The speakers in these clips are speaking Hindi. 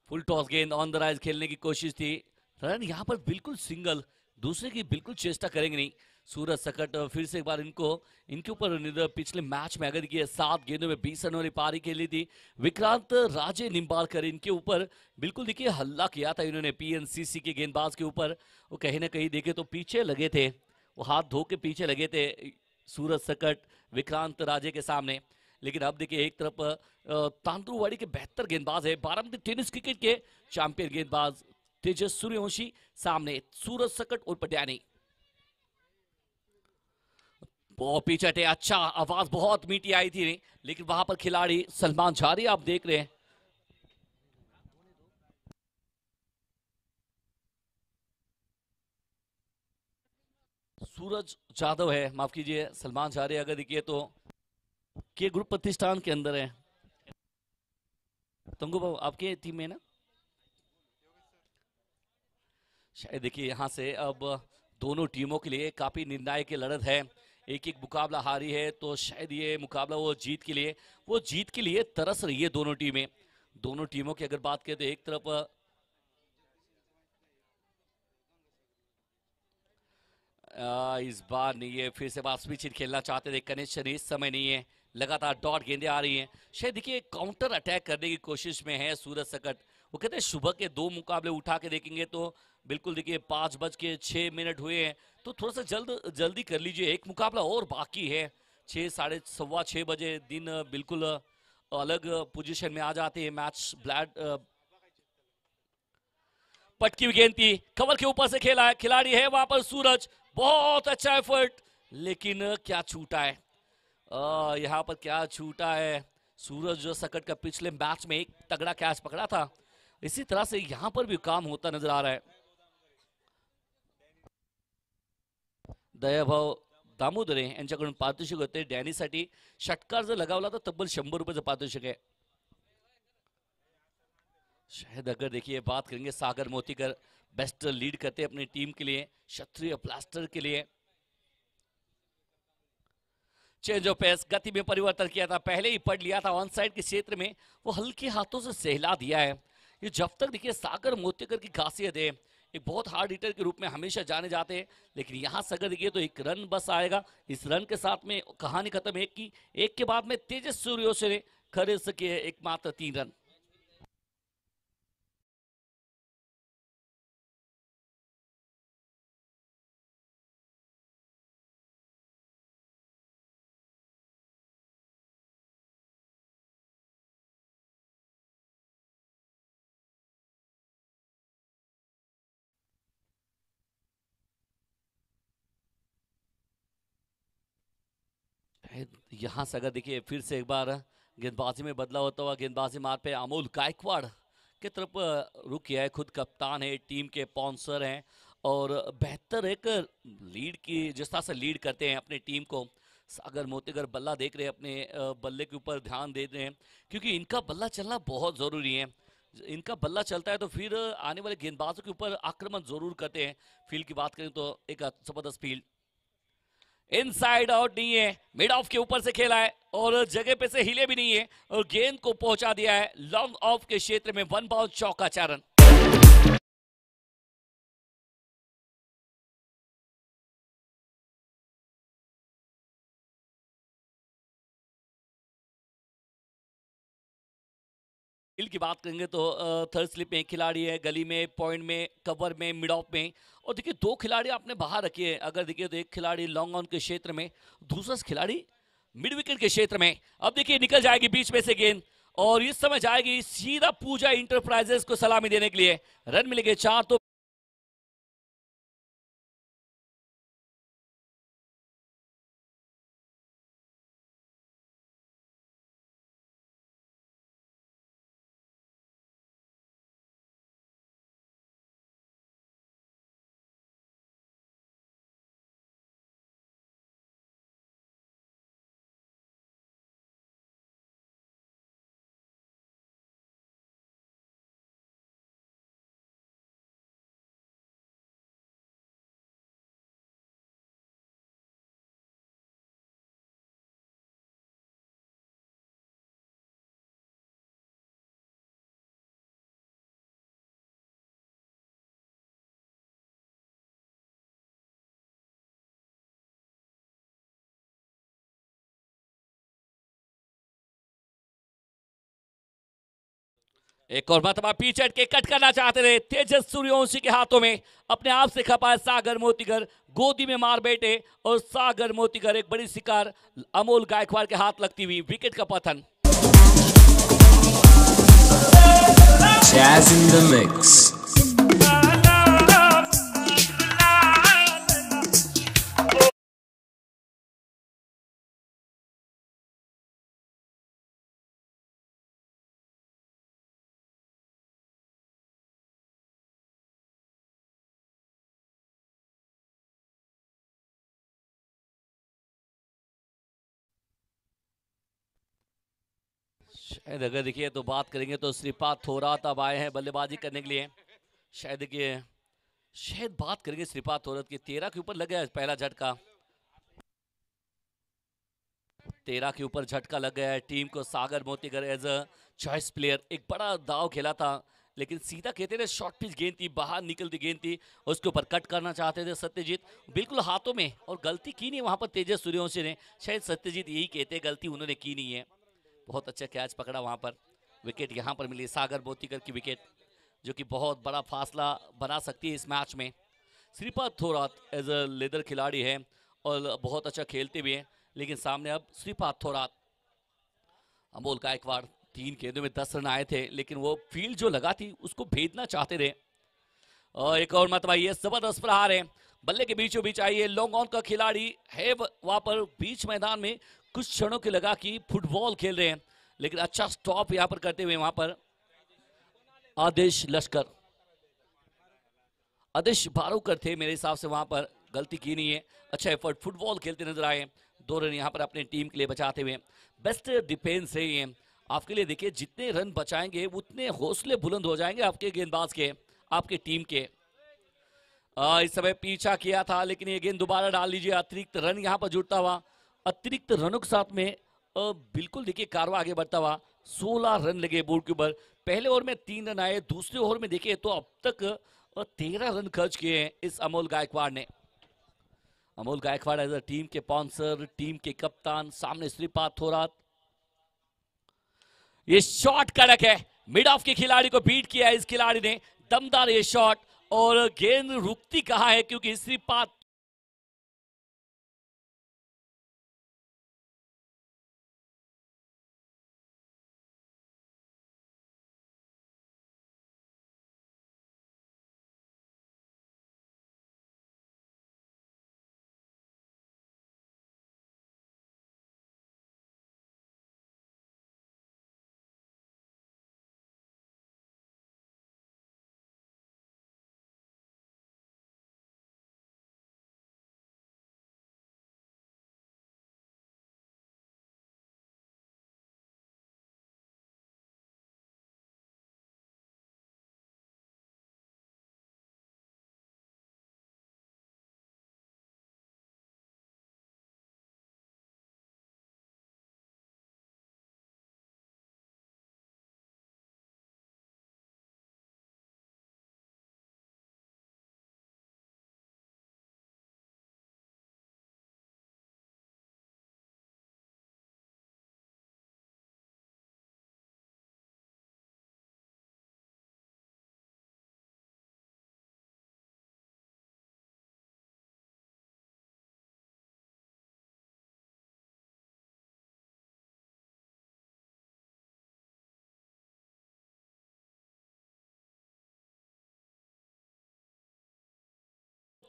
फुल टॉस गेंद ऑन द राइज खेलने की कोशिश थी। रन यहाँ पर बिल्कुल सिंगल, दूसरे की बिल्कुल चेष्टा करेंगे नहीं। सूरज सकट फिर से एक बार इनके ऊपर पिछले मैच में अगर देखिए 7 गेंदों में 20 रन वाली पारी खेली थी। विक्रांत राजे निम्बालकर इनके ऊपर बिल्कुल देखिए हल्ला किया था इन्होंने पीएनसीसी के गेंदबाज के ऊपर। वो कहीं ना कहीं देखे तो पीछे लगे थे, वो हाथ धो के पीछे लगे थे सूरज सकट विक्रांत राजे के सामने। लेकिन अब देखिए एक तरफ तांदुवाड़ी के बेहतर गेंदबाज है, बारामती टेनिस क्रिकेट के चैंपियन गेंदबाज तेजस सूर्यवंशी, सामने सूरज सकट और पटियानी। बहुत पीछे थे, अच्छा आवाज बहुत मीठी आई थी, लेकिन वहां पर खिलाड़ी सलमान झारी आप देख रहे हैं। सूरज जादव है, माफ कीजिए सलमान झारी अगर देखिए तो के ग्रुप प्रतिष्ठान के अंदर है। तंगू बाबू आपके टीम में ना, शायद देखिए यहाँ से अब दोनों टीमों के लिए काफी निर्णायक की लड़त है। एक एक मुकाबला हारी है तो शायद ये मुकाबला वो जीत के लिए तरस रही है दोनों टीमें। दोनों टीमों की अगर बात करें तो एक तरफ इस बार नहीं है, फिर से वापसी चिट खेलना चाहते थे कनेक्शन इस समय नहीं है। लगातार डॉट गेंदें आ रही हैं, शायद देखिए काउंटर अटैक करने की कोशिश में है सूरज सकट। वो कहते हैं सुबह के 2 मुकाबले उठा के देखेंगे तो बिल्कुल देखिए 5 बज के 6 मिनट हुए हैं, तो थोड़ा सा जल्दी कर लीजिए, एक मुकाबला और बाकी है। 6 साढ़े 6 बजे दिन बिल्कुल अलग पोजीशन में आ जाते हैं मैच। पटकी हुई गेंद थी, कवर के ऊपर से खेला है, खिलाड़ी है वहां पर सूरज, बहुत अच्छा एफर्ट, लेकिन क्या छूटा है, यहाँ पर क्या छूटा है। सूरज जो सकट का पिछले मैच में एक तगड़ा कैच पकड़ा था, इसी तरह से यहाँ पर भी काम होता नजर आ रहा है। दयाभाऊ दामोदरे यांच्याकडून पारितोषिक होते, डॅनीसाठी षटकार जर लगावला तर तब्बल 100 रुपयाचं पारितोषिक आहे। शायद अगर देखिए बात करेंगे सागर मोतीकर बेस्ट लीड करते हैं अपनी टीम के लिए, क्षत्रिय ब्लास्टर के लिए। चेंज ऑफ पेस, गति में परिवर्तन किया था, पहले ही पढ़ लिया था ऑन साइड के क्षेत्र में, वो हल्के हाथों से सहला दिया है। ये जब तक देखिए सागर मोतीकर की खासियत है, एक बहुत हार्ड हिटर के रूप में हमेशा जाने जाते हैं, लेकिन यहां से अगर देखिए तो एक रन बस आएगा, इस रन के साथ में कहानी खत्म। एक के बाद में तेजस सूर्यवंशी ने खरीद सके एकमात्र 3 रन। यहां से अगर देखिए फिर से एक बार गेंदबाजी में बदलाव होता हुआ, गेंदबाजी मार पे अमोल गायकवाड़ की तरफ रुक किया है। खुद कप्तान है, टीम के स्पॉन्सर हैं, और बेहतर एक लीड की जिस तरह से लीड करते हैं अपनी टीम को। सागर मोतीगर बल्ला देख रहे हैं, अपने बल्ले के ऊपर ध्यान दे रहे हैं, क्योंकि इनका बल्ला चलना बहुत जरूरी है। इनका बल्ला चलता है तो फिर आने वाले गेंदबाजों के ऊपर आक्रमण जरूर करते हैं। फील्ड की बात करें तो एक जबरदस्त फील्ड, इनसाइड आउट नहीं है, मिड ऑफ के ऊपर से खेला है और जगह पे से हिले भी नहीं है, और गेंद को पहुंचा दिया है लॉन्ग ऑफ के क्षेत्र में, 1 बाउंड चौका 4 रन। फील्ड की बात करेंगे तो थर्ड स्लिप में एक खिलाड़ी है, गली में, पॉइंट में, कवर में, मिड ऑफ में, और देखिए 2 खिलाड़ी आपने बाहर रखे हैं। अगर देखिए तो एक खिलाड़ी लॉन्ग ऑन के क्षेत्र में, दूसरा खिलाड़ी मिड विकेट के क्षेत्र में। अब देखिए निकल जाएगी बीच में से गेंद, और इस समय जाएगी सीधा पूजा इंटरप्राइजेस को सलामी देने के लिए। रन मिलेंगे 4 तो एक और मतबा पीछ हट के कट करना चाहते थे, तेजस सूर्यवंशी के हाथों में अपने आप से खपा सागर मोतीगर, गोदी में मार बैठे और सागर मोतीगर एक बड़ी शिकार अमोल गायकवाड़ के हाथ लगती हुई विकेट का पतन। Jazz in the mix. शायद अगर देखिए तो बात करेंगे तो श्रीपाद थोरात अब आए हैं बल्लेबाजी करने के लिए। शायद देखिए शायद बात करेंगे श्रीपाद थोरात की, 13 के ऊपर लग गया पहला झटका, 13 के ऊपर झटका लग गया है टीम को। सागर मोतीगर एज अ चॉइस प्लेयर एक बड़ा दाव खेला था, लेकिन सीधा कहते थे शॉर्ट पिच गेंद थी, बाहर निकलती गेंद थी, उसके ऊपर कट करना चाहते थे सत्यजीत, बिल्कुल हाथों में, और गलती की नहीं वहां पर तेजस सूर्यवंशी ने। शायद सत्यजीत यही कहते हैं गलती उन्होंने की नहीं है। बहुत अच्छा कैच पकड़ा वहां पर, विकेट यहां पर मिली सागर मोतीगर की विकेट, जो कि बहुत बड़ा फासला बना सकती है इस मैच में। श्रीपाद थोरात एज अ लेदर खिलाड़ी है और बहुत अच्छा खेलते भी हैं, लेकिन सामने अब श्रीपाद थोरात, अमोल गायकवाड़ 3 गेंदों में 10 रन आए थे, लेकिन वो फील्ड जो लगा थी उसको भेजना चाहते थे। और एक और मतलब ये जबरदस्त प्रहार है, बल्ले के बीचों बीच आई है, लॉन्ग ऑन का खिलाड़ी है वहां पर बीच मैदान में, कुछ क्षणों के लगा कि फुटबॉल खेल रहे हैं, लेकिन अच्छा स्टॉप यहां पर करते हुए वहां पर आदेश लश्कर, आदेश बारूकर थे मेरे हिसाब से, वहां पर गलती की नहीं है, अच्छा एफर्ट, फुटबॉल खेलते नजर आए, 2 रन यहां पर अपने टीम के लिए बचाते हुए। बेस्ट डिफेंस है ये आपके लिए, देखिए जितने रन बचाएंगे उतने हौसले बुलंद हो जाएंगे आपके गेंदबाज के, आपके टीम के। इस समय पीछा किया था, लेकिन ये गेंद दोबारा डाल लीजिए, अतिरिक्त रन यहां पर जुड़ता हुआ, अतिरिक्त रनों के साथ में बिल्कुल देखिए कारवा आगे बढ़ता हुआ, 16 रन लगे बोर्ड के ऊपर। पहले ओवर में 3 रन आए, दूसरे ओवर में देखिए तो अब तक 13 रन खर्च किए हैं इस अमोल गायकवाड़ ने। Amol Gaikwad as a team के स्पॉन्सर, टीम के कप्तान, सामने श्रीपाद थोरात। ये शॉट कड़क है, मिड ऑफ के खिलाड़ी को बीट किया है इस खिलाड़ी ने, दमदार ये शॉट, और गेंद रुकती कहां है क्योंकि श्रीपाद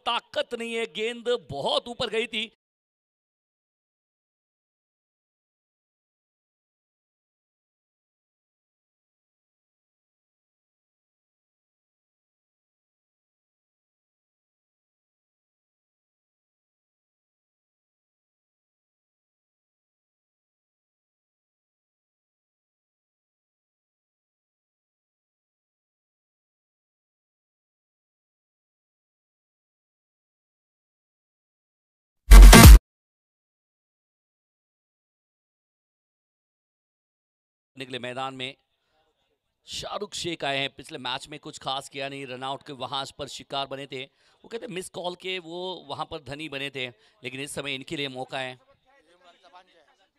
ताकत नहीं है, गेंद बहुत ऊपर गई थी। निकले मैदान में शाहरुख शेख आए हैं, पिछले मैच में कुछ खास किया नहीं, रनआउट के वहां पर शिकार बने थे, वो कहते मिस कॉल के वो वहां पर धनी बने थे, लेकिन इस समय इनके लिए मौका है।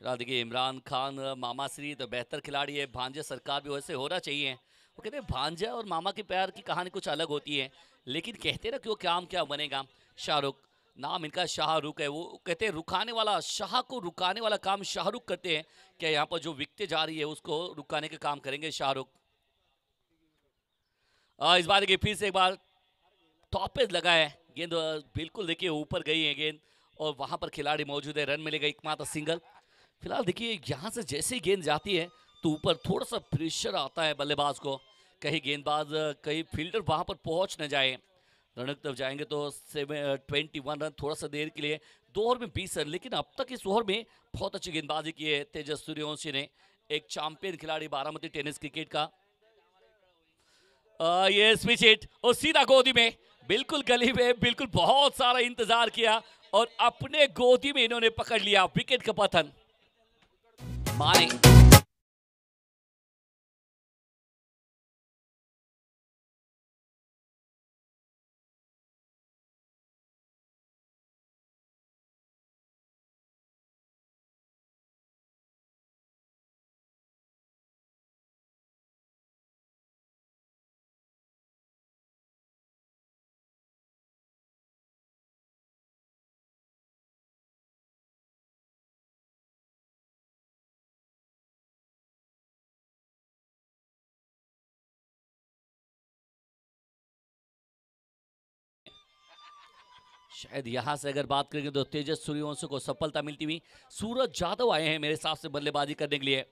देखिए इमरान खान मामा श्री तो बेहतर खिलाड़ी है, भांजे सरकार भी वैसे होना चाहिए, वो कहते हैं भांजा और मामा के प्यार की कहानी कुछ अलग होती है, लेकिन कहते हैं ना कि वो काम क्या बनेगा। शाहरुख, नाम इनका शाहरुख है। वो कहते हैं रुकाने वाला, शाह को रुकाने वाला काम शाहरुख करते हैं। क्या यहाँ पर जो विकटे जा रही है उसको रुकाने का काम करेंगे शाहरुख। इस बार देखिए फिर से एक बार टॉप पे लगा है गेंद, बिल्कुल देखिए ऊपर गई है गेंद और वहां पर खिलाड़ी मौजूद है, रन मिलेगा एकमात्र सिंगल। फिलहाल देखिए यहाँ से जैसे ही गेंद जाती है तो ऊपर थोड़ा सा प्रेशर आता है बल्लेबाज को, कहीं गेंदबाज कहीं फील्डर वहां पर पहुंच न जाए। रन की तरफ जाएंगे तो 21 रन, थोड़ा सा देर के लिए 2 ओवर में 20 रन, लेकिन अब तक इस ओवर में बहुत अच्छी गेंदबाजी की है तेजस सूर्यवंशी ने, एक चैंपियन खिलाड़ी बारामती टेनिस क्रिकेट का। ये स्विच हिट और सीधा गोदी में, बिल्कुल गली में, बिल्कुल बहुत सारा इंतजार किया और अपने गोदी में इन्होंने पकड़ लिया विकेट का पतन। माने शायद यहां से अगर बात करेंगे तो तेजस सूर्यवंशी को सफलता मिलती हुई। सूरज यादव आए हैं मेरे हिसाब से बल्लेबाजी करने के लिए।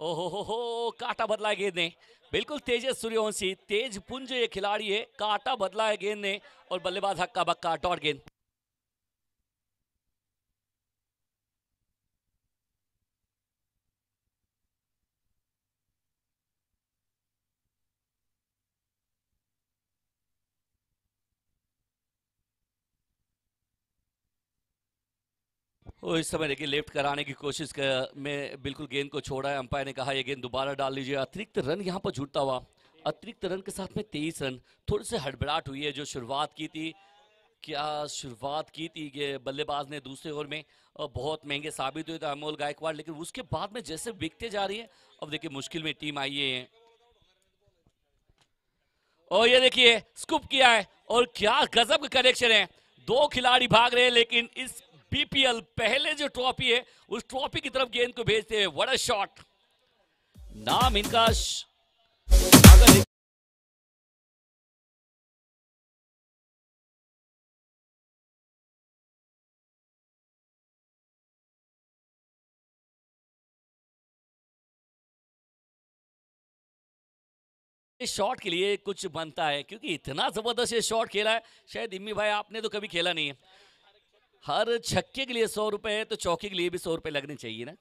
ओहो हो, काटा बदला है गेंद ने, बिल्कुल तेजस सूर्यवंशी तेज पुंज ये खिलाड़ी है, काटा बदला है गेंद ने और बल्लेबाज हक्का बक्का डॉट गेंद। वो इस समय देखिए लेफ्ट कराने की कोशिश में बिल्कुल गेंद को छोड़ा है, अंपायर ने कहा ये गेंद दोबारा डाल लीजिए। अतिरिक्त रन यहाँ पर जुटता हुआ, अतिरिक्त रन के साथ में 23 रन। थोड़ी सी हड़बड़ाहट हुई है, जो शुरुआत की थी, क्या शुरुआत की थी ये बल्लेबाज ने दूसरे ओवर में, और बहुत महंगे साबित हुए थे अमोल गायकवाड़, लेकिन उसके बाद में जैसे बिकते जा रही है, अब देखिए मुश्किल में टीम आई है। और ये देखिए स्कूप किया है और क्या गजब का कनेक्शन है, 2 खिलाड़ी भाग रहे हैं, लेकिन इस बीपीएल पहले जो ट्रॉफी है उस ट्रॉफी की तरफ गेंद को भेजते हैं। व्हाट अ शॉट, नाम इनका अगर इस शॉट के लिए कुछ बनता है, क्योंकि इतना जबरदस्त ये शॉट खेला है, शायद इम्मी भाई आपने तो कभी खेला नहीं है। हर छक्के के लिए 100 रुपए है तो चौके के लिए भी 100 रुपए लगने चाहिए ना।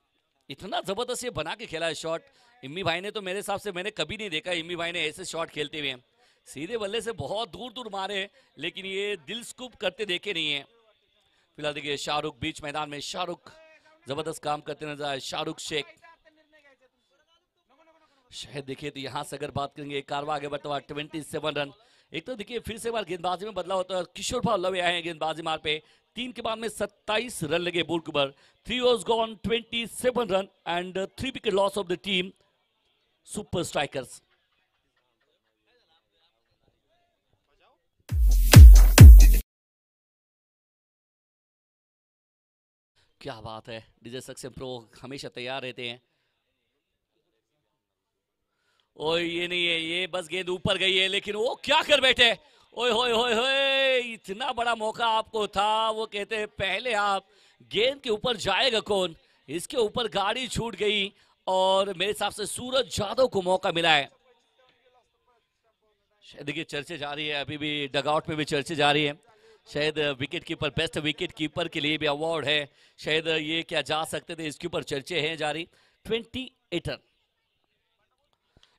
इतना जबरदस्त ये बना के खेला है शॉट इम्मी भाई ने, तो मेरे हिसाब से मैंने कभी नहीं देखा इम्मी भाई ने ऐसे शॉट खेलते हुए। सीधे बल्ले से बहुत दूर दूर मारे, लेकिन ये दिल स्कूप करते देखे नहीं है। फिलहाल देखिए शाहरुख बीच मैदान में, शाहरुख जबरदस्त काम करते नजर आए, शाहरुख शेख। शायद देखिए तो यहाँ से अगर बात करेंगे, कारवा आगे बढ़ता हुआ 27 रन। एक तो देखिए फिर से एक बार गेंदबाजी में बदलाव होता है, किशोर भाव लवे आए हैं गेंदबाजी मार पे, 3 के बाद में 27 रन लगे बोर्ड के ऊपर। 3 overs gone, 27 run and 3 wicket loss of the team super strikers. क्या बात है, डीजे सक्सेस प्रो हमेशा तैयार रहते हैं। ओए ये नहीं है, ये बस गेंद ऊपर गई है, लेकिन वो क्या कर बैठे, ओए होए होए होए, इतना बड़ा मौका आपको था। वो कहते हैं पहले आप गेंद के ऊपर जाएगा कौन, इसके ऊपर गाड़ी छूट गई और मेरे हिसाब से सूरज यादव को मौका मिला है। देखिए चर्चे जा रही है, अभी भी डगआउट में भी चर्चे जा रही है। शायद wicket keeper, best wicket keeper के लिए भी अवार्ड है, शायद ये क्या जा सकते थे, इसके ऊपर चर्चे हैं जारी। 28 रन।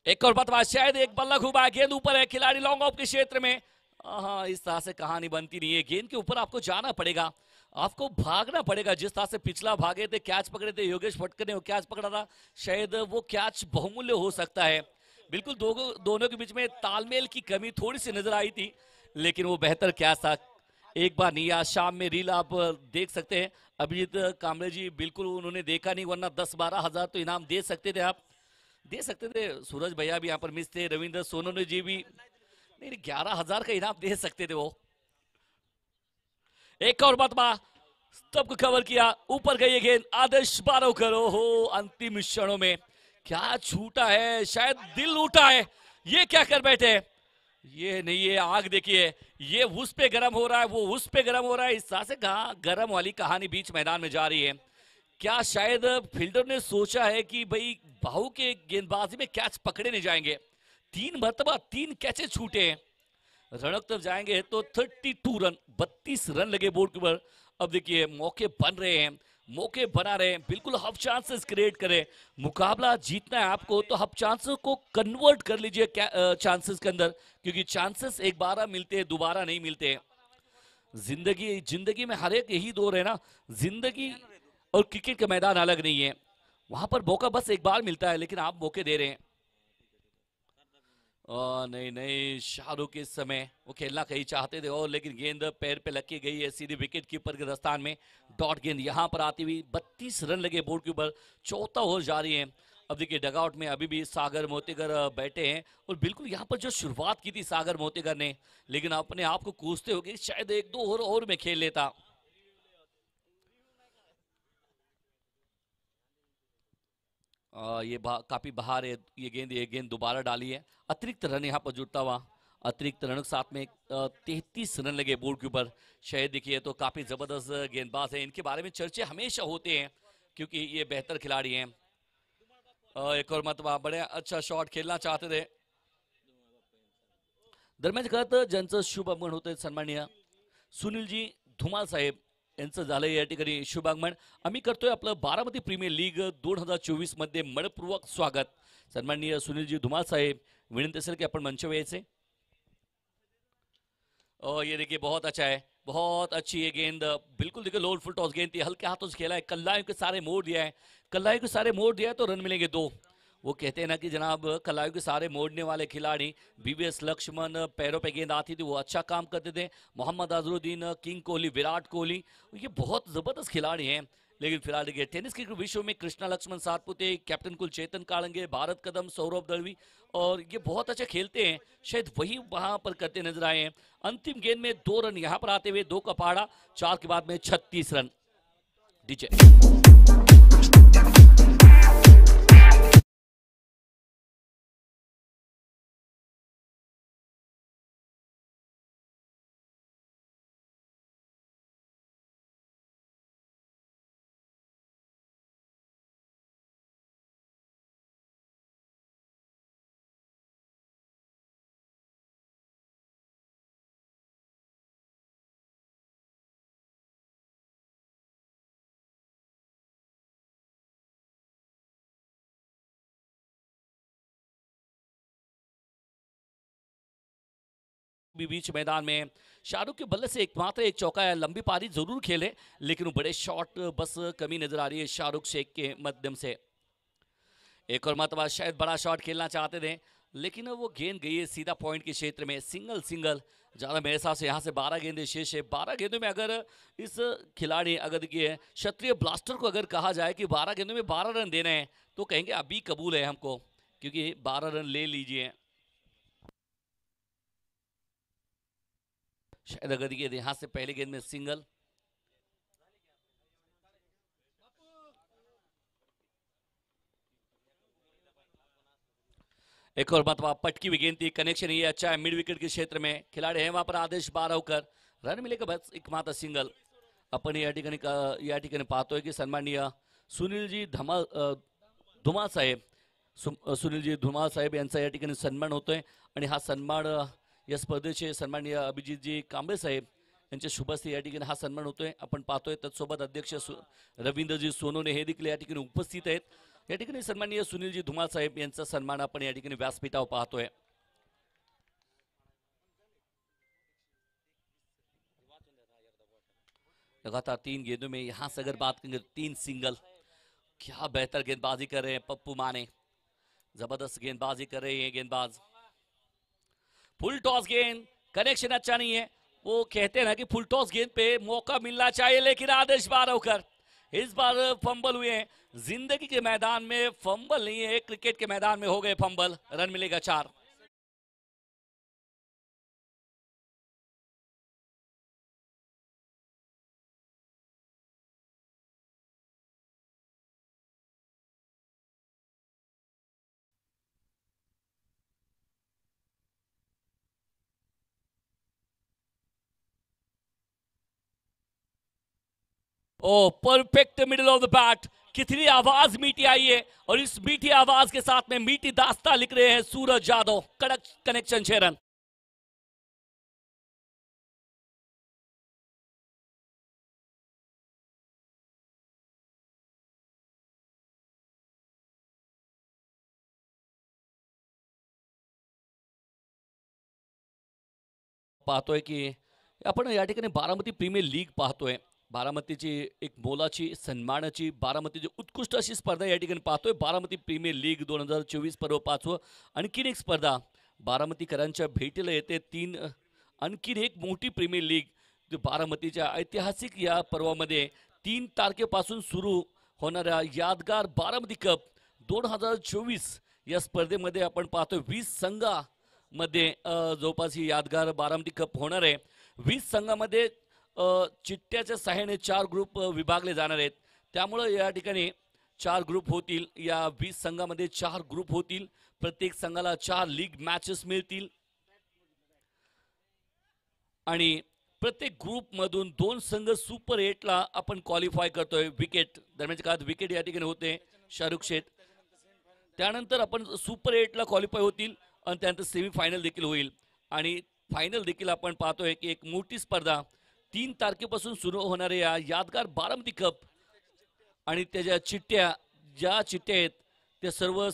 एक और बतवा, शायद एक बल्ला घुमा, गेंद ऊपर है, खिलाड़ी लॉन्ग ऑफ के क्षेत्र में। हाँ, इस तरह से कहानी बनती नहीं है, गेंद के ऊपर आपको जाना पड़ेगा, आपको भागना पड़ेगा। जिस तरह से पिछला भागे थे, कैच पकड़े थे योगेश फटकर ने, वो कैच पकड़ा था, शायद वो कैच बहुमूल्य हो सकता है। बिल्कुल दोनों के बीच में तालमेल की कमी थोड़ी सी नजर आई थी, लेकिन वो बेहतर कैच था। एक बार नहीं, आज शाम में रील आप देख सकते हैं, अभिजीत कांबळे जी बिल्कुल उन्होंने देखा नहीं, वरना 10-12 हजार तो इनाम दे सकते थे, आप दे सकते थे। सूरज भैया भी यहाँ पर मिस थे, रविंद्र सोनोने जी भी नहीं, 11,000 का इनाम दे सकते थे वो। एक और बतवा, सबको कवर किया, ऊपर गई गेंद, आदर्श बारोकर। हो, अंतिम क्षणों में क्या छूटा है, शायद दिल उठा है, ये क्या कर बैठे, ये नहीं, ये आग देखिए, ये उस पे गर्म हो रहा है, वो उस पे गर्म हो रहा है, इस तरह से गर्म वाली कहानी बीच मैदान में जा रही है। क्या शायद फील्डर ने सोचा है कि भाई बाहु के गेंदबाजी में कैच पकड़े नहीं जाएंगे, 3 मरतबा 3 कैचे छूटे हैं, रणक तक जाएंगे तो 32 रन, 32 रन लगे बोर्ड के ऊपर। अब देखिए मौके बन रहे हैं, मौके बना रहे हैं, बिल्कुल हाफ चांसेस क्रिएट करें। मुकाबला जीतना है आपको तो हाफ चांसेस को कन्वर्ट कर लीजिए चांसेस के अंदर, क्योंकि चांसेस एक बार मिलते हैं, दोबारा नहीं मिलते हैं। जिंदगी में हर एक यही दौर है ना, जिंदगी और क्रिकेट का मैदान अलग नहीं है, वहां पर मौका बस एक बार मिलता है, लेकिन आप मौके दे रहे हैं। नहीं, शाहरुख इस समय वो खेलना कहीं चाहते थे, और लेकिन गेंद पैर पे लग के गई है सीधी विकेट कीपर के दस्तान में। डॉट गेंद यहां पर आती हुई, 32 रन लगे बोर्ड के ऊपर, चौथा ओवर जारी है। अब देखिए डगआउट में अभी भी सागर मोतीगर बैठे हैं, और बिल्कुल यहां पर जो शुरुआत की थी सागर मोतीगर ने, लेकिन अपने आप को कोसते हो गए, शायद 1-2 ओवर और में खेल लेता। ये काफी बाहर है, ये गेंद दोबारा डाली है, अतिरिक्त रन यहाँ पर जुड़ता हुआ, अतिरिक्त रन के साथ में 33 रन लगे बोर्ड के ऊपर। शायद देखिए तो काफी जबरदस्त गेंदबाज है, इनके बारे में चर्चे हमेशा होते हैं क्योंकि ये बेहतर खिलाड़ी हैं। एक और मतबा, बड़े अच्छा शॉट खेलना चाहते थे, दरम्यान काळात ज्यांचं शुभ आगमन होतं सन्माननीय सुनीलजी धुमाळ साहेब यांचं झालं या ठिकाणी शुभागमन। आम्ही करतोय आपलं बारामती प्रीमियर लीग 2024 मध्ये मनपूर्वक स्वागत। सन्माननीय सुनीलजी धुमाळ साहेब, विनंती असेल की आपण मंचावर यायचे। और ये देखिए बहुत अच्छा है, बहुत अच्छी ये गेंद, बिल्कुल देखिए लोअर फुल टॉस गेंद थी, हल्के हाथों से खेला है, कल्लायों के सारे मोड़ दिया है, कल्लायों के सारे मोड़ दिया है तो रन मिलेंगे 2। वो कहते हैं ना कि जनाब कलायों के सारे मोड़ने वाले खिलाड़ी बीवीएस लक्ष्मण, पैरों पे गेंद आती थी वो अच्छा काम करते थे, मोहम्मद अजरुद्दीन, किंग कोहली, विराट कोहली, ये बहुत जबरदस्त खिलाड़ी हैं। लेकिन फिलहाल देखिए टेनिस के विश्व में कृष्णा लक्ष्मण सातपुते, कैप्टन कुल चेतन कालंगे, भारत कदम, सौरभ दलवी, और ये बहुत अच्छा खेलते हैं, शायद वही वहां पर करते नजर आए हैं। अंतिम गेंद में 2 रन यहां पर आते हुए 2 का पहाड़ा, 4 के बाद में 36 रन। डीजे बीच मैदान में शाहरुख के बल्ले से एकमात्र एक चौका है, लंबी पारी जरूर खेले लेकिन वो बड़े शॉट बस कमी नजर आ रही है शाहरुख शेख के माध्यम से। एक और मरतबा शायद बड़ा शॉट खेलना चाहते थे लेकिन वो गेंद गई है सीधा पॉइंट के क्षेत्र में, सिंगल सिंगल। ज़्यादा मेरे हिसाब से यहाँ से 12 गेंदें शेष है, 12 गेंदों में अगर इस खिलाड़ी अगर देखिए क्षत्रिय ब्लास्टर को अगर कहा जाए कि 12 गेंदों में 12 रन देने हैं तो कहेंगे अभी कबूल है हमको, क्योंकि 12 रन ले लीजिए। शायद अगर देखिए यहाँ से पहले गेंद में सिंगल, एक और मतवा पटकी हुई गेंद थी, कनेक्शन ये अच्छा है मिड विकेट के क्षेत्र में, खिलाड़ी है वहां पर आदेश 12 होकर रन मिलेगा बस एक मात्र सिंगल। आपण या ठिकाणी पाहतोय की सन्माननीय सुनीलजी धुमाळ साहेब, सुनीलजी धुमाळ साहेब यांचा या ठिकाणी सन्मान होतोय आणि हा सन्मान या स्पर्धेचे सन्माननीय अभिजितजी कांबळे साहेब यांच्या शुभस्ते या ठिकाणी हा सन्मान होतोय. आपण पाहतोय तत्सोबत अध्यक्ष रवींद्रजी सोनवणे हे देखील या ठिकाणी उपस्थित आहेत. या ठिकाणी सन्माननीय सुनीलजी धुमाळ साहेब यांचा सन्मान आपण या ठिकाणी व्यासपीठावर पाहतोय. लगातार 3 गेंदों में यहां से अगर बात करेंगे 3 सिंगल, क्या बेहतर गेंदबाजी कर रहे हैं पप्पू माने, जबरदस्त गेंदबाजी कर रहे हैं गेंदबाज. फुल टॉस गेंद, कनेक्शन अच्छा नहीं है. वो कहते हैं ना कि फुल टॉस गेंद पे मौका मिलना चाहिए, लेकिन आदेश बारवकर इस बार फंबल हुए हैं. जिंदगी के मैदान में फंबल नहीं है, क्रिकेट के मैदान में हो गए फंबल. रन मिलेगा 4. Oh perfect middle of the bat. कितनी आवाज मीठी आई है और इस मीठी आवाज के साथ में मीठी दास्तां लिख रहे हैं सूरज यादव. कड़क कनेक्शन 6 रन. पाहतोय की आपण या ठिकाणी बारामती प्रीमियर लीग पाहतोय. बारामतीची एक मोलाची सन्मानाची बारामतीची उत्कृष्ट अशी स्पर्धा या ठिकाणी पाहतोय. बारामती प्रीमियर लीग 2024 पर्व 5वं आणखीन एक स्पर्धा बारामतीकरांच्या भेटीला येते. 3 आणखीन एक मोठी प्रीमियर लीग बारामतीच्या ऐतिहासिक या पर्वामध्ये 3 तारखेपासून सुरू होणाऱ्या यादगार बारामती कप 2024 या स्पर्धेमध्ये आपण पाहतोय 20 संघामध्ये जवळपास ही यादगार बारामती कप होणार आहे. 20 संघामध्ये चिठ्ठ्याच्या सहाय्याने 4 ग्रुप विभागले जाणार आहेत. त्यामुळे या ठिकाणी 4 ग्रुप होतील. या 20 संघामध्ये 4 ग्रुप होतील. प्रत्येक संघाला 4 लीग मॅचेस मिळतील आणि प्रत्येक ग्रुप मधून 2 संघ सुपर 8ला आपण क्वालिफाय करतोय. विकेट दरम्यानच्या काळात विकेट या ठिकाणी होते शाहरुख शेठ. त्यानंतर आपण सुपर 8ला क्वालिफाय होतील आणि त्यानंतर सेमीफायनल देखील होईल आणि फायनल देखील आपण पाहतोय की एक मोठी स्पर्धा 3 तारखेपासून सुरू होणाऱ्या यादगार बारामती कप आणि त्याच्या चिठ्ठ्या ज्या चिठ्ठ्या आहेत त्या सर्व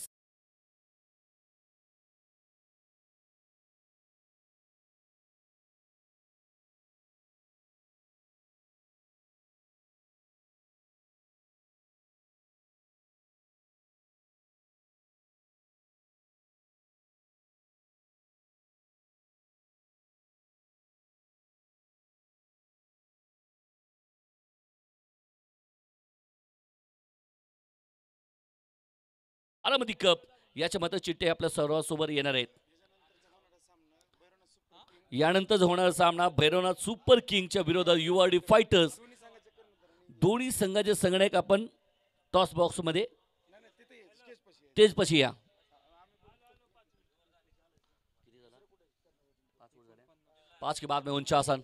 बारामती कप याच्या मात्र चिठ्ठे आपल्या सर्वांसोबत येणार आहेत. यानंतर होणारा सामना भैरवनाथ सुपर किंगच्या विरोधात URD फायटर्स. दोन्ही संघाचे संगणक आपण टॉस बॉक्स मध्ये तेज पशी या. 5 के बाद में 49.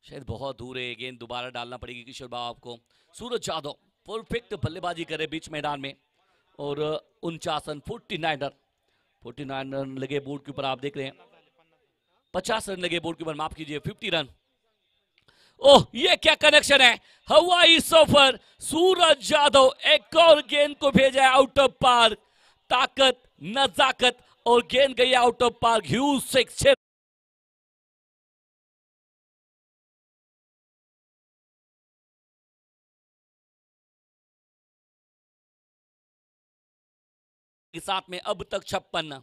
शायद बहुत दूर है. गेंद दोबारा डालना पड़ेगी किशोर बाबा आपको. सूरज यादव परफेक्ट बल्लेबाजी करे बीच मैदान में और 49 रन लगे बोर्ड के ऊपर. आप देख रहे हैं 50 रन लगे बोर्ड के ऊपर, माफ कीजिए 50 रन. ओह ये क्या कनेक्शन है. हवाई सफर. सूरज यादव एक और गेंद को भेजा आउट ऑफ पार्क. ताकत नजाकत और गेंद गई आउट ऑफ पार्क. ह्यूज 6 के साथ में अब तक 56.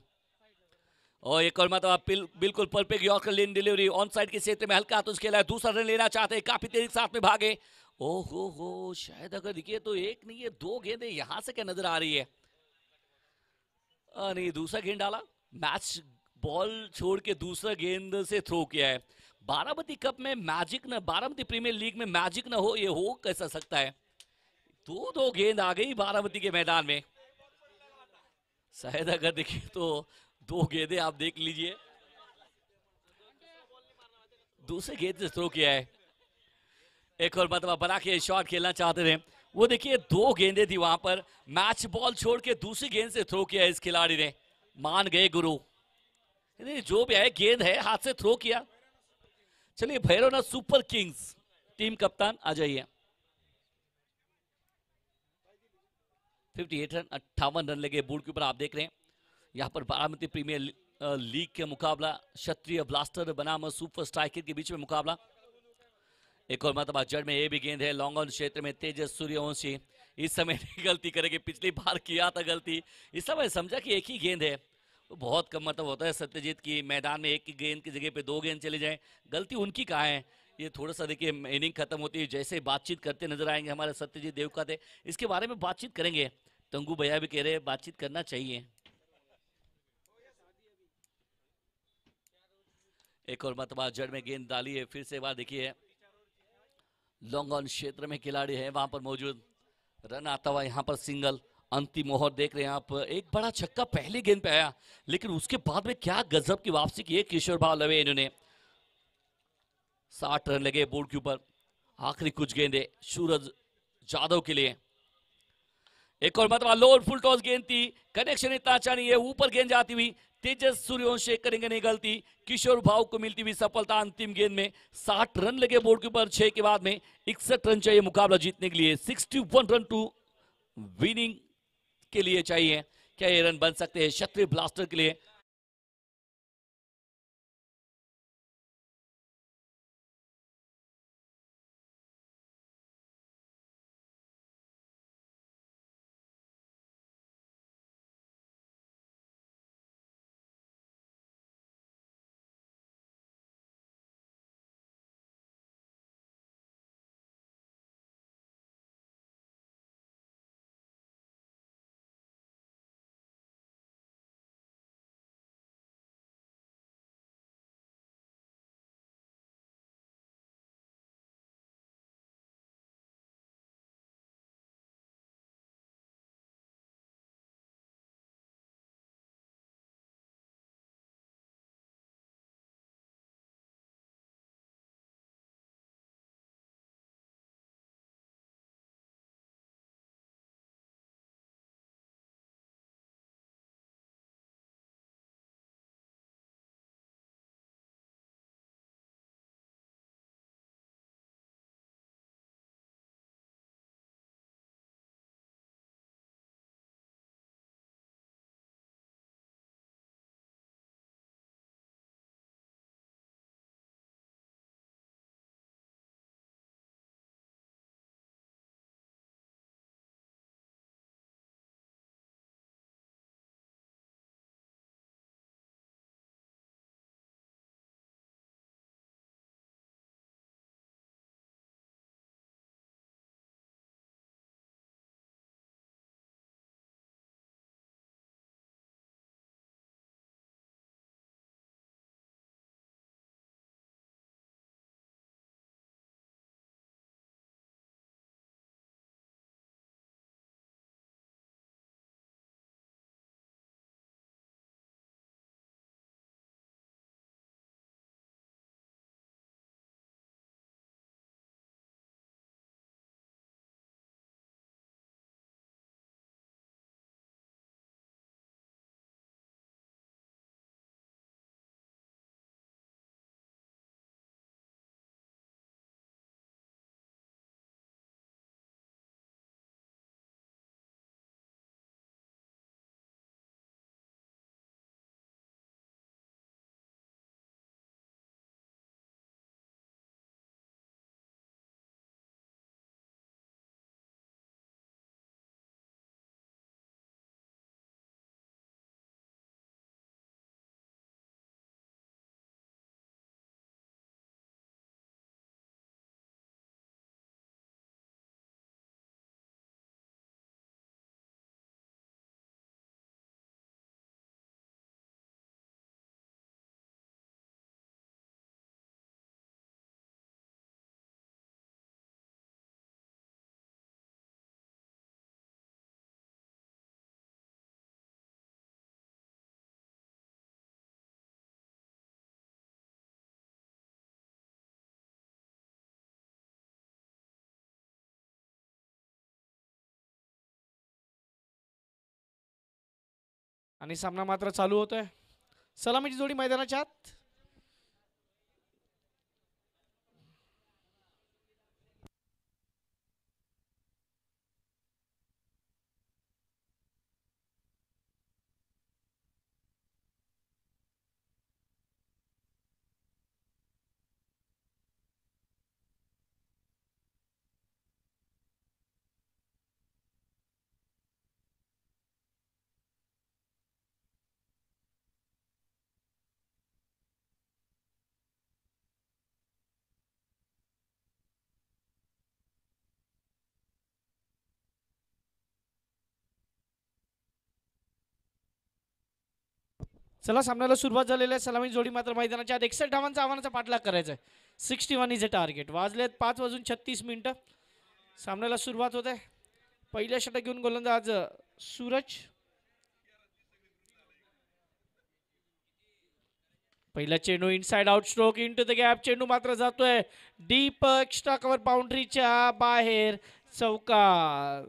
और एक और मतलब बिल्कुल perfect yorker lane delivery on side के क्षेत्र में हल्का हाथ उसके लिए दूसरा रन लेना चाहते हैं. काफी तेजी साथ में भागे. ओहो हो शायद अगर देखिए तो एक नहीं है 2 गेंदें यहां से क्या नजर आ रही है. नहीं दूसरा गेंद डाला. मैच बॉल छोड़ के दूसरा गेंद से थ्रो किया है. बारामती कप में मैजिक न, बारामती प्रीमियर लीग में मैजिक न हो, ये हो कैसा सकता है. 2 गेंद आ गई बारामती के मैदान में. शायद अगर देखिए तो 2 गेंदें आप देख लीजिए. दूसरे गेंद से थ्रो किया है. एक और मतलब बना के शॉट खेलना चाहते थे. वो देखिए 2 गेंदें थी वहां पर. मैच बॉल छोड़ के दूसरी गेंद से थ्रो किया इस खिलाड़ी ने. मान गए गुरु. जो भी है गेंद है हाथ से थ्रो किया. चलिए भैरवनाथ सुपर किंग्स टीम कप्तान आ जाइए। 58 रन, 58 रन लगे बोर्ड के ऊपर। आप देख रहे हैं यहाँ पर बारामती प्रीमियर लीग के मुकाबला, क्षत्रिय ब्लास्टर बनाम सुपर स्ट्राइकर के बीच में मुकाबला। एक और मतलब जड़ में ये भी गेंद है लॉन्ग ऑन क्षेत्र में। तेजस सूर्यवंशी इस समय गलती करेंगे, पिछली बार किया था गलती, इस समय समझा कि एक ही गेंद है, तो बहुत कम मतलब होता है सत्यजीत की मैदान में एक ही गेंद की जगह पे 2 गेंद चले जाएं। गलती उनकी कहाँ है, ये थोड़ा सा देखिए इनिंग खत्म होती है जैसे बातचीत करते नजर आएंगे हमारे सत्यजीत देवकाते, इसके बारे में बातचीत करेंगे। तंगू भैया भी कह रहे हैं बातचीत करना चाहिए। एक और मतबा जड़ में गेंद डाली है, फिर से बार देखिए लॉन्ग ऑन क्षेत्र में खिलाड़ी है वहां पर मौजूद। रन आता हुआ यहाँ पर सिंगल। अंतिम ओवर देख रहे हैं आप, एक बड़ा छक्का पहली गेंद पे आया, लेकिन उसके बाद में क्या गजब की वापसी की है किशोर भाव लवे इन्होंने। 60 रन लगे बोर्ड के ऊपर। आखिरी कुछ गेंदे सूरज जादव के लिए। एक और मतलब लो फुल टॉस गेंद थी, कनेक्शन इतना अच्छा नहीं है, ऊपर गेंद जाती हुई तेजस सूर्यवंशी करेंगे नहीं गलती, किशोर भाव को मिलती हुई सफलता अंतिम गेंद में। 60 रन लगे बोर्ड के ऊपर, 6 के बाद में 61 रन चाहिए मुकाबला जीतने के लिए। 61 रन टू विनिंग के लिए चाहिए। क्या ये रन बन सकते हैं क्षत्रिय ब्लास्टर के लिए? आणि सामना मात्र चालू होतोय। सलामीची जोडी मैदानाच्या आत। चला सामन्याला सुरुवात झालेली आहे. सलामी जोडी मात्र मैदानाच्या आत 61 धावांचा आव्हानाचा पाठलाग करायचा आहे. 61 इज अ टार्गेट. वाजलेत 5:36 सामन्याला सुरुवात होते. पहिल्या षटक घेऊन गोलंदाज सूरज. पहिला चेंडू inside out stroke into the gap. चेंडू मात्र जातोय डीप एक्स्ट्रा कव्हर बाउंड्रीच्या बाहेर. चौकार.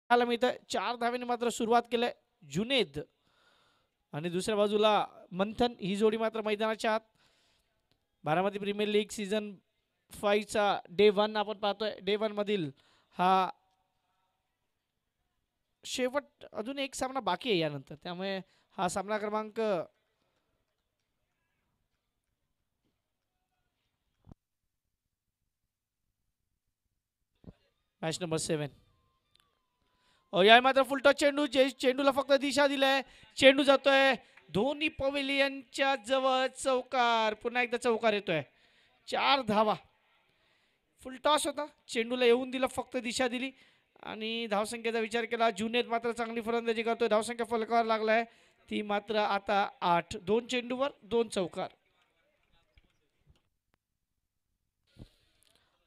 मी तर 4 धावेने मात्र सुरुवात केली. जुनेद आणि दुसऱ्या बाजूला मंथन ही जोडी मात्र मैदानाच्या आत. बारामती प्रीमियर लीग सीझन 5 चा डे 1 आपण पाहतोय. डे 1 मधील हा शेवट. अजून एक सामना बाकी आहे यानंतर, त्यामुळे हा सामना क्रमांक मॅच नंबर 7. या मात्र फुलटॉ चेंडू. चेंडूला फक्त दिशा दिलाय. चेंडू जातोय धोनी पवेलियनच्या जवळ. चौकार. पुन्हा एकदा चौकार येतोय. 4 धावा. फुलटॉस होता. चेंडूला येऊन दिला, फक्त दिशा दिली आणि धावसंख्येचा विचार केला. जुनेद मात्र चांगली फलंदाजी करतोय. धावसंख्या फलकावर लागलाय ती मात्र आता 8. 2 चेंडूवर 2 चौकार.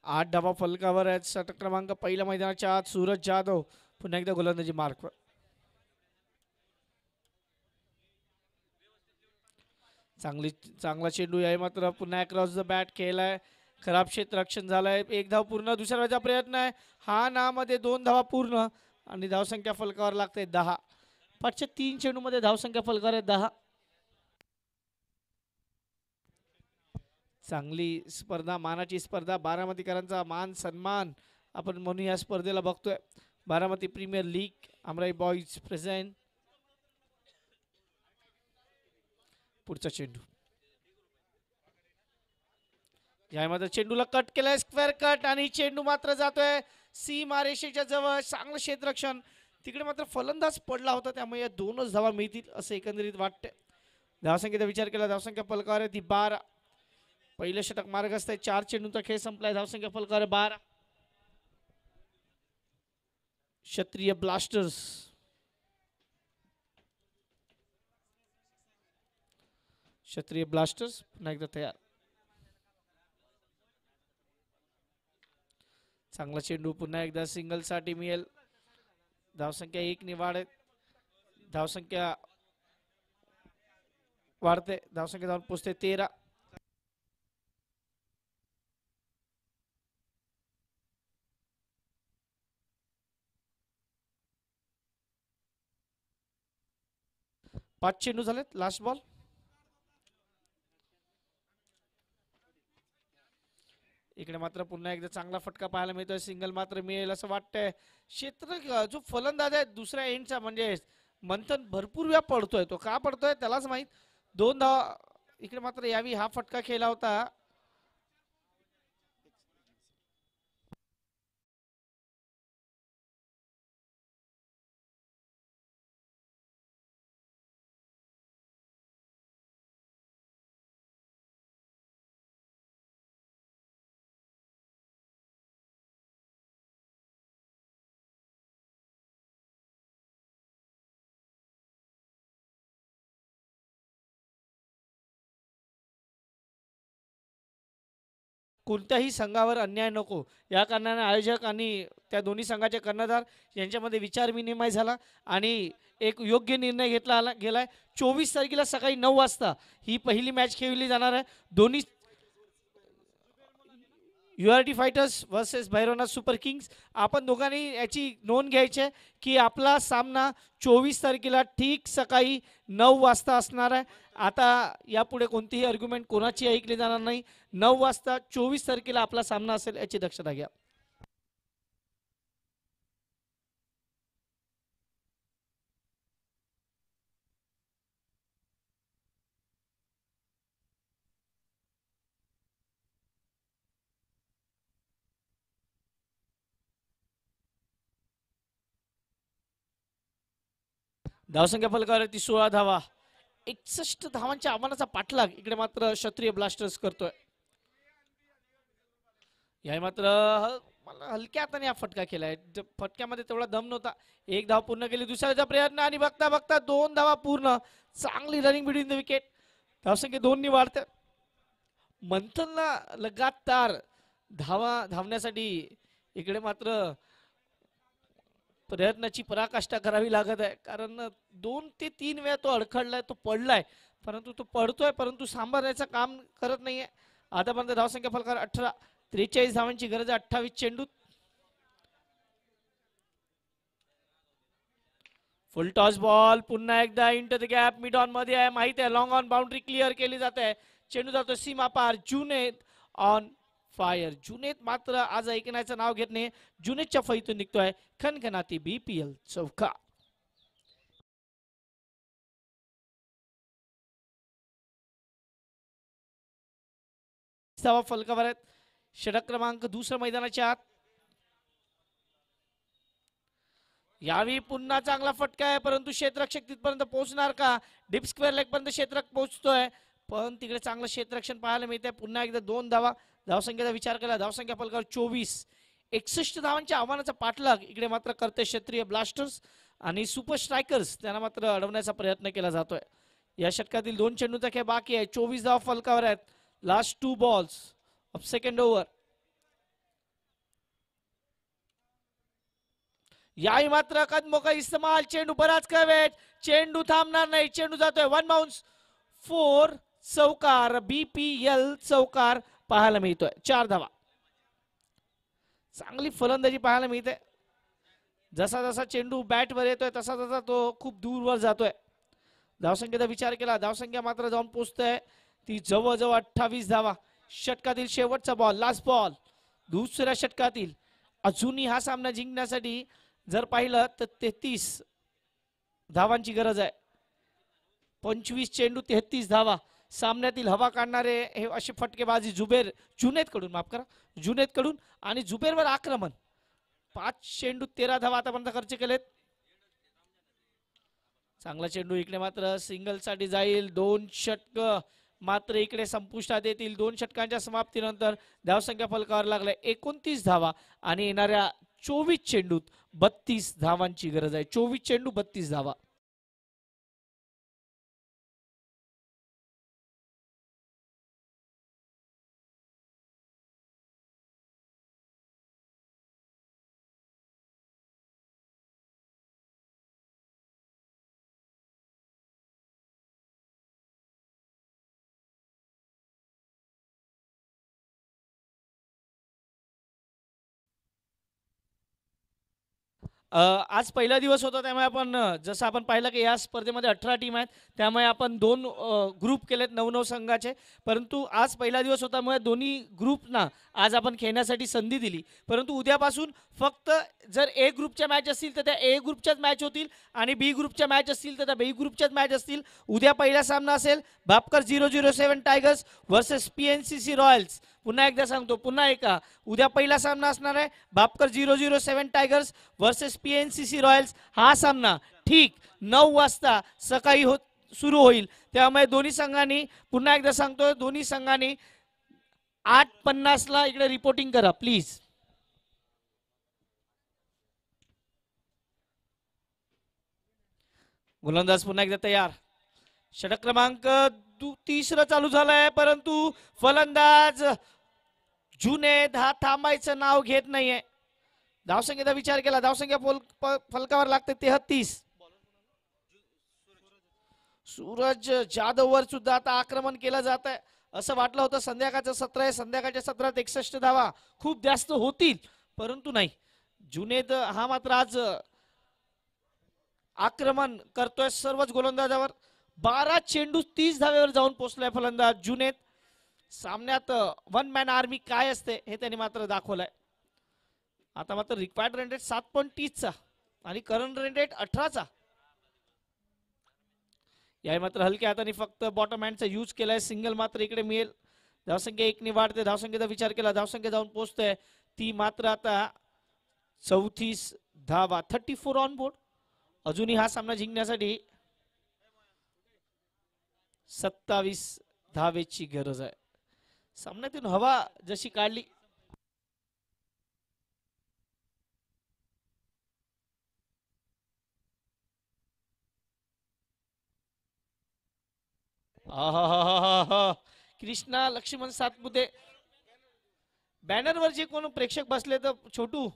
8 धावा फलकावर आहेत. षटक क्रमांक पहिल्या मैदानाच्या आत सूरज जाधव पुन्हा एकदा गोलंदाजी मार्कवर. चांगला चेंडू आहे मात्र पुन्हा अक्रॉस द बॅट खेळलाय. खराब क्षेत्ररक्षण झालंय. 1 धाव पूर्ण. दुसऱ्या धावाचा प्रयत्न आहे. हा ना मध्ये 2 धावा पूर्ण आणि धावसंख्या फलकावर लागते 10. पाचच्या 3 चेंडूमध्ये धावसंख्या फलकावर आहे 10. चांगली स्पर्धा, मानाची स्पर्धा. बारामतीकरांचा मान सन्मान आपण म्हणून या स्पर्धेला बघतोय. Baramati premier league Amrai boys present. पुढचा चेंडू. यामध्ये चेंडूला कट केलाय. स्क्वेअर कट आणि चेंडू मात्र जातोय सीमा रेषेच्या जवळ. चांगलं क्षेत्ररक्षण. तिकडे मात्र फलंदाज पडला होता, त्यामुळे या 2च धावा मिळतील असं एकंदरीत वाटते. धावसंख्येचा विचार केला. धावसंख्या फलकावर आहे ती 12. पहिलं षटक मार्गस्थ आहे. 4 चेंडूचा खेळ संपलाय. धावसंख्या फलकावर 12. क्षत्रिय ब्लास्टर्स. क्षत्रिय ब्लास्टर्स पुन्हा एकदा तयार. चांगला चेंडू. पुन्हा एकदा सिंगल साठी मिळेल. धावसंख्या 1 ने वाढत. धावसंख्या वाढते. धावसंख्या जाऊन पोचते 13. पाच चेंडू झालेत. Last ball. इकडे मात्र पुन्हा एकदा चांगला फटका पाहायला मिळतोय. सिंगल मात्र मिळेल असं वाटतंय. क्षेत्र जो फलंदाज आहे दुसऱ्या एंडचा म्हणजे मंथन भरपूर वेळा पडतोय. तो का पडतोय त्यालाच माहित. 2 धावा इकडे मात्र यावी हा फटका खेळला होता. कोणत्याही संघावर अन्याय नको या कारणाने आयोजक आणि त्या दोन्ही संघाचे कर्णधार यांच्यामध्ये विचार विनिमय झाला आणि एक योग्य निर्णय घेतला गेलाय. 24 तारखेला सकाळी 9 वाजता ही पहिली मॅच खेळली जाणार आहे. दोन्ही URT fighters versus Bhairavnath super Kings. आपण दोघांनी याची नोंद घ्यायची आहे की आपला सामना 24 तारखेला ठीक सकाळी 9 वाजता असणार आहे. आता यापुढे कोणतीही आर्ग्युमेंट कोणाची ऐकली जाणार नाही. 9 वाजता 24 तारखेला आपला सामना असेल याची दक्षता घ्या. धावसंख्या फलकावर ती 16 धावा. 61 धावांच्या आव्हानाचा पाठलाग इकडे मात्र क्षत्रिय ब्लास्टर्स करतोय. या मात्र चांगला हलक्या हाताने हा फटका केलाय. फटक्यामध्ये तेवढा दम नव्हता. एक धाव पूर्ण केली, दुसऱ्याचा प्रयत्न आणि बघता बघता 2 धावा पूर्ण. चांगली रनिंग बिटवीन द विकेट. धावसंख्या 2 वाढते. मंथनला लगातार धावण्यासाठी इकडे मात्र प्रयत्नाची पराकाष्ठा करावी लागत आहे. कारण 2 ते 3 वेळा तो अडखडलाय, तो पडलाय, परंतु तो पडतोय परंतु सांभाळण्याचं काम करत नाहीये. आतापर्यंत धावसंख्या फलकार 18. 43 धावांची गरज आहे 28 चेंडूत. फुल टॉस बॉल पुन्हा एकदा enter the gap mid on मध्ये आहे. माहिती आहे लॉंग ऑन बाउंड्री क्लिअर केली जाते. चेंडू जातो सीमा पार. Junaid on fire. जुनेद मात्र आज ऐकण्याचं नाव घेत नाही. जुनेदच्या फळीतून निघतोय खनखनाती BPL चौका. फलकावर आहेत. षटक क्रमांक दुसऱ्या मैदानाच्या आत. यावेळी पुन्हा चांगला फटका आहे परंतु क्षेत्ररक्षक तिथपर्यंत पोहोचणार का? डीप स्क्वेअर लेग पर्यंत क्षेत्ररक्षक पोहोचतोय पण तिकडे चांगलं क्षेत्ररक्षण पाहायला मिळतंय. पुन्हा एकदा 2 धावा. धावसंख्येचा विचार केला, धावसंख्या फलकावर 24. 61 धावांच्या आव्हानाचा पाठलाग इकडे मात्र करते क्षेत्रीय ब्लास्टर्स आणि सुपर स्ट्रायकर्स. त्यांना मात्र अडवण्याचा प्रयत्न केला जातोय. या षटकातील 2 चेंडूचा खेळ बाकी आहे. 24 धावा फलकावर आहेत. Last 2 balls of second over. याही मात्र कदमोका इस्तेमाल. चेंडू बराच वेट. चेंडू थांबणार नाही. चेंडू जातोय 1 बाउन्स 4 चौकार. BPL चौकार पाहायला मिळतोय. 4 धावा. चांगली फलंदाजी पाहायला मिळते. जसा जसा चेंडू बॅटवर येतोय तसा तसा तो खूप दूरवर जातोय. धावसंख्येचा विचार केला, धावसंख्या मात्र जाऊन पोहोचतोय ती जवळजवळ 28 धावा. षटकातील शेवटचा बॉल, लास्ट बॉल दुसऱ्या षटकातील. अजूनही हा सामना जिंकण्यासाठी जर पाहिलं तर 33 धावांची गरज आहे. 25 चेंडू 33 धावा. सामन्यातील हवा काढणारे हे असे फटकेबाजी जुनेद कडून, माफ करा, जुनेद कडून आणि जुबेरवर आक्रमण. 5 चेंडू 13 धावा आतापर्यंत खर्च केलेत. चांगला चेंडू इकडे मात्र सिंगल साठी जाईल. 2 षटक मात्र इकडे संपुष्टात येतील. 2 षटकांच्या समाप्तीनंतर धावसंख्या फलकावर लागलाय 29 धावा आणि येणाऱ्या 24 चेंडूत 32 धावांची गरज आहे. 24 चेंडू 32 धावा. आज पहिला दिवस होता त्यामुळे आपण जसं आपण पाहिलं की या स्पर्धेमध्ये 18 टीम आहेत त्यामुळे आपण 2 ग्रुप केलेत 9-9 संघाचे. परंतु आज पहिला दिवस होतामुळे दोन्ही ग्रुपना आज आपण खेळण्यासाठी संधी दिली. परंतु उद्यापासून फक्त जर ए ग्रुपच्या मॅच असतील तर त्या ए ग्रुपच्याच मॅच होतील आणि बी ग्रुपच्या मॅच असतील तर त्या बी ग्रुपच्याच मॅच असतील. उद्या पहिला सामना असेल Bhapkar 007 tigers versus PNCC Royals. पुन्हा एकदा सांगतो, पुन्हा एका उद्या पहिला सामना असणार आहे Bhapkar 007 tigers versus PNCC Royals. हा सामना ठीक 9 वाजता सकाळी सुरू होईल. त्यामुळे दोन्ही संघांनी, पुन्हा एकदा सांगतो, दोन्ही संघांनी 8:50 ला इकडे रिपोर्टिंग करा प्लीज. गोलंदाज पुन्हा एकदा तयार. षटक क्रमांक 3 चालू झालाय परंतु फलंदाज जुनेद हा थांबायचं नाव घेत नाहीये. धावसंख्येचा विचार केला, धावसंख्या फलकावर लागते 33. सूरज जाधव वर सुद्धा आता आक्रमण केलं जात आहे. असं वाटलं होतं संध्याकाळचं सत्र आहे, संध्याकाळच्या सत्रात 61 धावा खूप जास्त होतील परंतु नाही. जुनेद हा मात्र आज आक्रमण करतोय सर्वच गोलंदाजावर. 12 चेंडू 30 धावेवर जाऊन पोहोचलाय फलंदाज जुनेद. सामन्यात 1 मॅन आर्मी काय असते हे त्यांनी मात्र दाखवलंय. आता मात्र रिक्वायर्ड रन रेट 7.30 चा आणि करंट रन रेट 18 चा. याही मात्र हलक्या हाताने फक्त बॉटम हँडचा यूज केलाय. सिंगल मात्र इकडे मिळेल. धावसंख्या 1 ने वाढते. धावसंख्येचा विचार केला, धावसंख्या जाऊन पोहोचते ती मात्र आता 34 धावा. 34 ऑन बोर्ड. अजूनही हा सामना जिंकण्यासाठी 27 धावेची गरज आहे. सामन्यातून हवा जशी काढली आहाहाहाहा. कृष्णा लक्ष्मण सातपुते बॅनरवर जे कोण प्रेक्षक बसले तर छोटू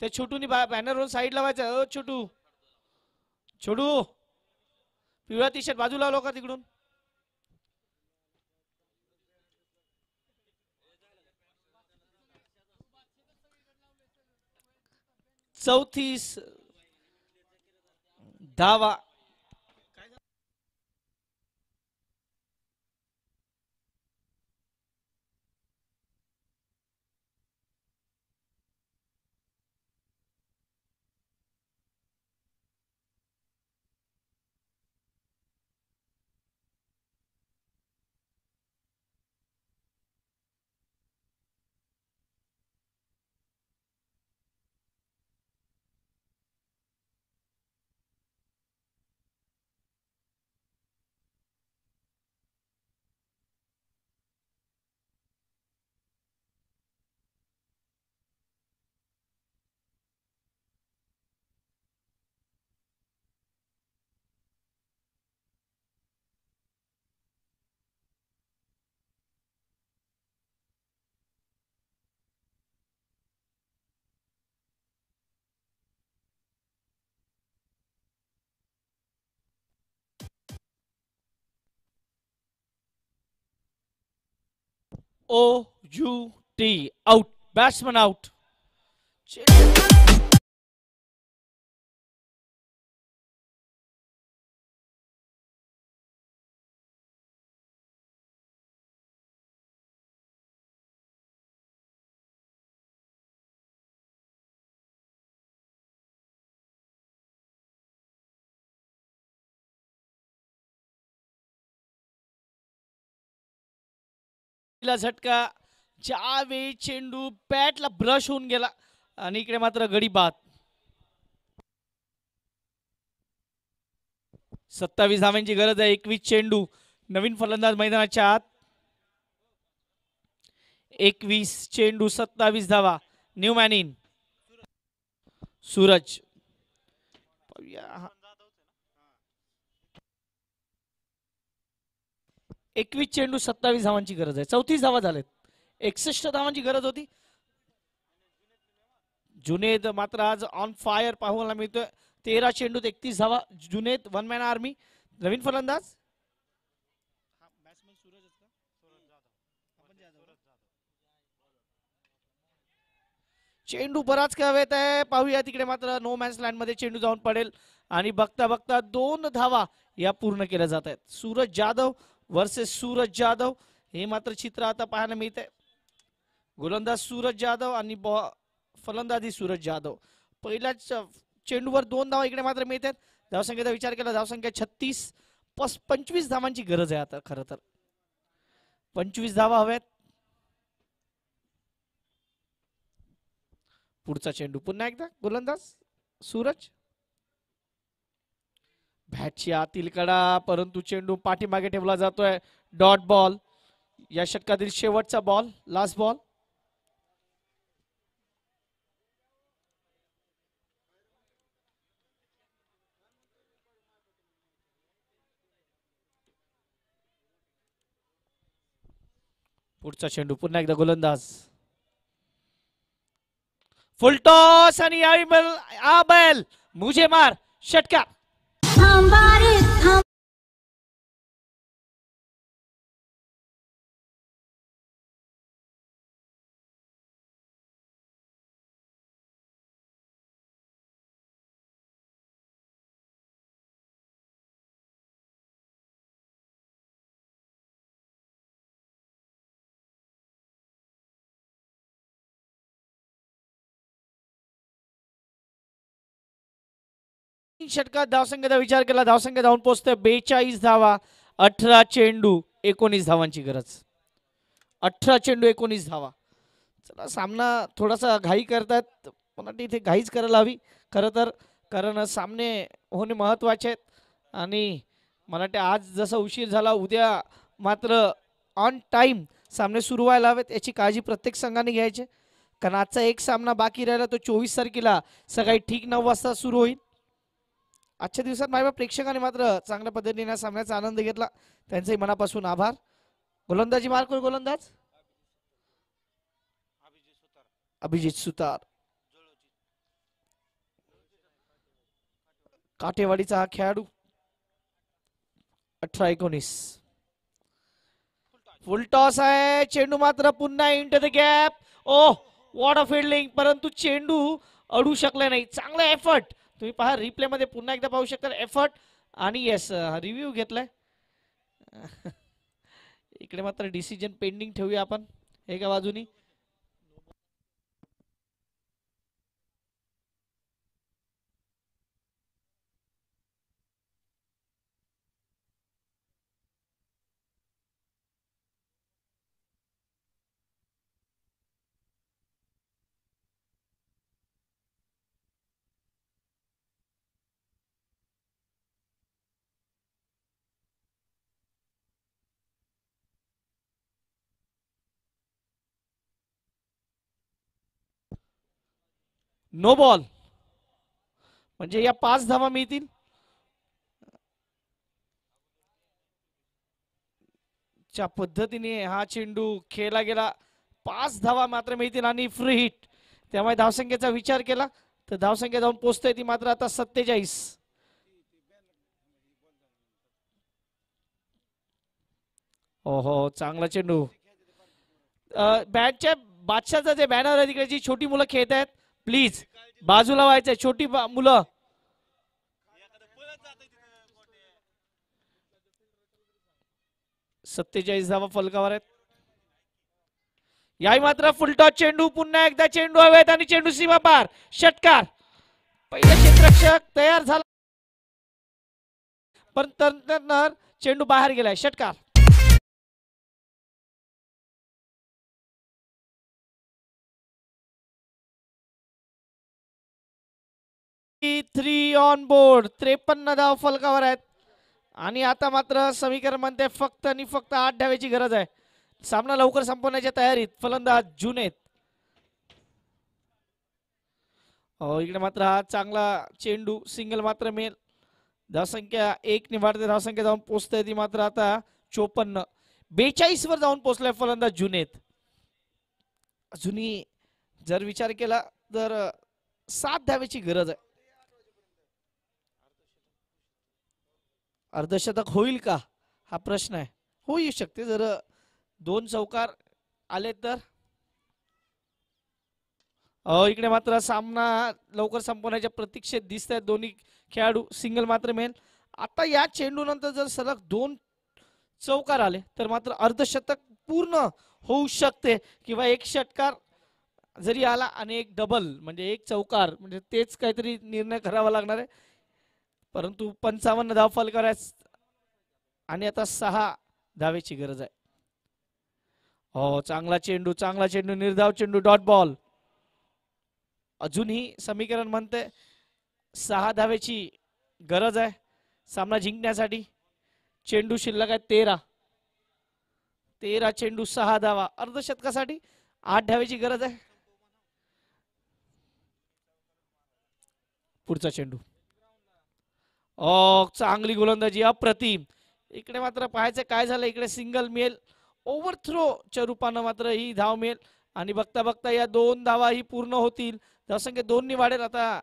त्या छोटूनी बॅनरवर साईड लावायचं. छोटू छोटू पिवळा टी शर्ट बाजूला लावलो का तिकडून. चौतीस धावा. OUT out. Batsman out. झटका ज्यावेळी चेंडू बॅटला ब्रश होऊन गेला आणि इकडे मात्र गडी बाद. 27 धावांची गरज आहे. 21 चेंडू. नवीन फलंदाज मैदानाच्या आत. 21 चेंडू 27 धावा. New man in. सूरज 21 चेंडू 27 धावांची गरज आहे. 34 धावा झालेत. 61 धावांची गरज होती. जुनेद मात्र आज ऑन फायर पाहायला मिळतोय. 13 चेंडूत 31 धावा. Junaid one man army. नवीन फलंदाज चेंडू बराच हवेत आहे. पाहूया तिकडे मात्र नो मॅन्स लँड मध्ये चेंडू जाऊन पडेल आणि बघता बघता 2 धावा या पूर्ण केल्या जात आहेत. सूरज जाधव वर्सेस सूरज जाधव हे मात्र चित्र आता पाहायला मिळते. गोलंदाज सूरज जाधव आणि फलंदाजी सूरज जाधव. पहिल्याच चेंडूवर 2 धावा इकडे मात्र मिळतात. धावसंख्येचा विचार केला धावसंख्या 36. 25 धावांची गरज आहे आता. खरं तर 25 धावा हव्यात. पुढचा चेंडू पुन्हा एकदा गोलंदाज सूरज. बॅटची आतील कडा परंतु चेंडू पाठीमागे ठेवला जातोय. Dot ball. या षटकातील शेवटचा बॉल. Last ball. पुढचा चेंडू पुन्हा एकदा गोलंदाज. फुल टॉस आणि आबेल मुझे मार षटकार. षटकात धावसंख्येचा विचार केला. धावसंख्या धावून पोहोचते 42 धावा. 18 चेंडू 19 धावांची गरज. 18 चेंडू 19 धावा. चला सामना थोडासा घाई करतात. मला इथे घाईच करायला हवी खरं तर, कारण सामने होणे महत्वाचे आहेत आणि मला वाटते आज जसा उशीर झाला उद्या मात्र ऑन टाइम सामने सुरू व्हायला हवेत याची काळजी प्रत्येक संघाने घ्यायची. कारण आजचा एक सामना बाकी राहिला तो 24 तारखेला सकाळी ठीक 9 वाजता सुरू होईल. आजच्या दिवसात माझ्या प्रेक्षकांनी मात्र चांगल्या पद्धतीने सामन्याचा आनंद घेतला, त्यांचेही मनापासून आभार. गोलंदाजी मार्क गोलंदाज अभिजित सुतार. काठेवाडीचा हा खेळाडू 18-19. फुल टॉस आहे. चेंडू मात्र पुन्हा into the gap. Oh what a fielding, परंतु चेंडू अडू शकले नाही. चांगला एफर्ट तुम्ही पहा, रिप्ले मध्ये पुन्हा एकदा पाहू शकता एफर्ट. आणि येस रिव्ह्यू घेतलाय. इकडे मात्र डिसिजन पेंडिंग ठेवूया आपण एका बाजूनी. नो बॉल म्हणजे या 5 धावा मिळतील. च्या पद्धतीने हा चेंडू खेळला गेला. 5 धावा मात्र मिळतील आणि फ्री हिट. त्यामुळे धावसंख्येचा विचार केला तर धावसंख्या जाऊन पोहोचते ती मात्र आता 47. ओहो चांगला चेंडू. बॅटच्या बादशाचा जे बॅनर आहे तिकडे जी छोटी मुलं खेळत आहेत, प्लीज बाजूला व्हायचंय. छोटी मुलं. सत्तेचाळीस धावा फलकावर आहेत. याही मात्र फुलटॉस चेंडू. पुन्हा एकदा चेंडू हवेत आणि चेंडू सीमा पार. षटकार. पहिला क्षेत्ररक्षक तयार झाला पण तंत्रज्ञान चेंडू बाहेर गेलाय. षटकार. Three on board. 53 धाव फलकावर आहेत आणि आता मात्र समीकरण म्हणते फक्त आणि फक्त 8 धावेची गरज आहे. सामना लवकर संपवण्याच्या तयारीत फलंदाज जुनेद. इकडे मात्र हा चांगला चेंडू. सिंगल मात्र मिळेल. धावसंख्या 1 निवाडते. धावसंख्या जाऊन पोहोचते ती मात्र आता 54. 42 वर जाऊन पोहोचलाय फलंदाज जुनेद. अजूनही जर विचार केला तर 7 धावेची गरज आहे. अर्धशतक होईल का हा प्रश्न आहे. होऊ शकते जर 2 चौकार आले तर. इकडे मात्र सामना लवकर संपवण्याच्या प्रतीक्षेत दिसत आहेत दोन्ही खेळाडू. सिंगल मात्र मिळेल. आता या चेंडू नंतर जर सलग 2 चौकार आले तर मात्र अर्धशतक पूर्ण होऊ शकते किंवा एक षटकार जरी आला आणि एक डबल म्हणजे एक चौकार म्हणजे तेच काहीतरी निर्णय करावा लागणार आहे. परंतु 55 धाव फलकावर आहेत आणि आता 6 धावेची गरज आहे. चांगला चेंडू. चांगला चेंडू. निर्धाव चेंडू. Dot ball. अजूनही समीकरण म्हणते 6 धावेची गरज आहे सामना जिंकण्यासाठी. चेंडू शिल्लक आहे 13 चेंडू 6 धावा. अर्धशतकासाठी 8 धावेची गरज आहे. पुढचा चेंडू. चांगली गोलंदाजी. अप्रतिम. इकडे मात्र पाहायचं काय झालं. इकडे सिंगल मिळेल. ओव्हरथ्रोच्या रूपानं मात्र ही धाव मिळेल आणि बघता बघता या 2 धावा ही पूर्ण होतील. धावसंख्या 2 ने वाढेल. आता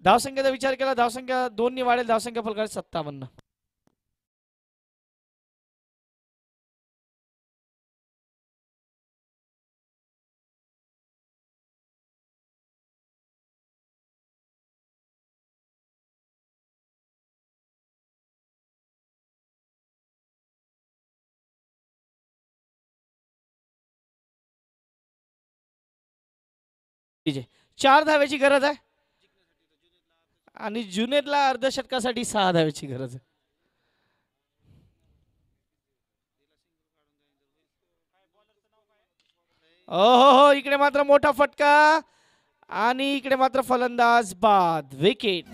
धावसंख्येचा विचार केला. धावसंख्या 2 ने वाढेल. धावसंख्या फलकावर 57. चार धावेची गरज आहे आणि जुनेदला अर्धशतकासाठी 6 धावेची गरज आहे. इकडे मात्र मोठा फटका आणि इकडे मात्र फलंदाज बाद. विकेट.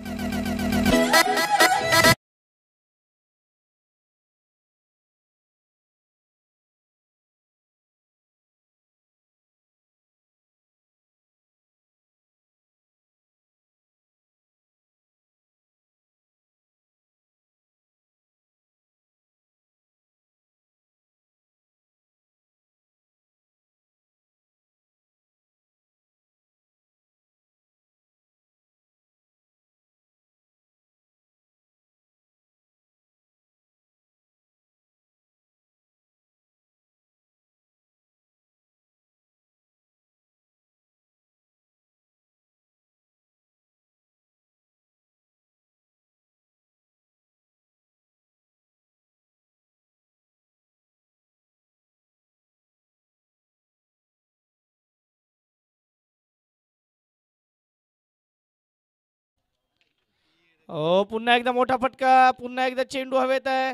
हो पुन्हा एकदा मोठा फटका, पुन्हा एकदा चेंडू हवेत आहे.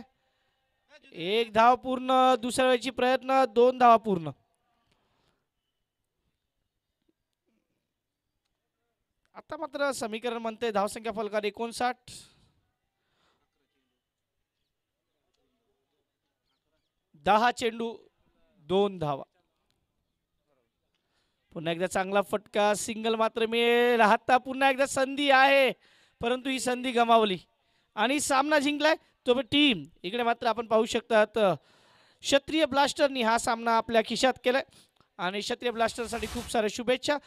एक धाव पूर्ण, दुसऱ्या वेळची प्रयत्न, 2 धावा पूर्ण. आता मात्र समीकरण म्हणते धावसंख्या फलकात 59. 10 चेंडू 2 धावा. पुन्हा एकदा चांगला फटका, सिंगल मात्र मिळेल. आता पुन्हा एकदा संधी आहे, परंतु ही संधी गमावली आणि सामना जिंकलाय तो टीम. इकडे मात्र आपण पाहू शकतात क्षत्रिय ब्लास्टरनी हा सामना आपल्या खिशात केलाय आणि क्षत्रिय ब्लास्टरसाठी खूप साऱ्या शुभेच्छा.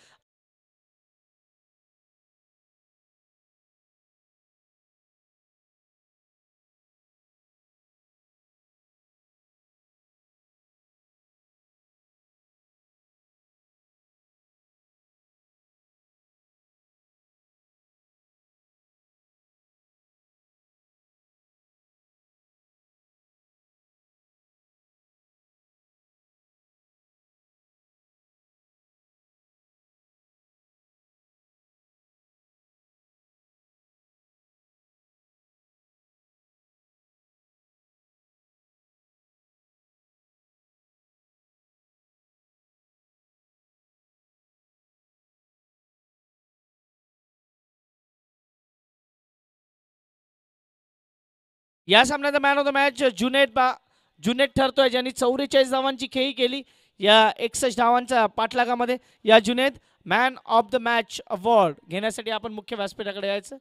या सामन्याचा man of the match Junaid ठरतोय, ज्यांनी 44 धावांची खेळी केली या 61 धावांच्या पाठलागामध्ये. या Junaid man of the match award घेण्यासाठी आपण मुख्य व्यासपीठाकडे यायचं.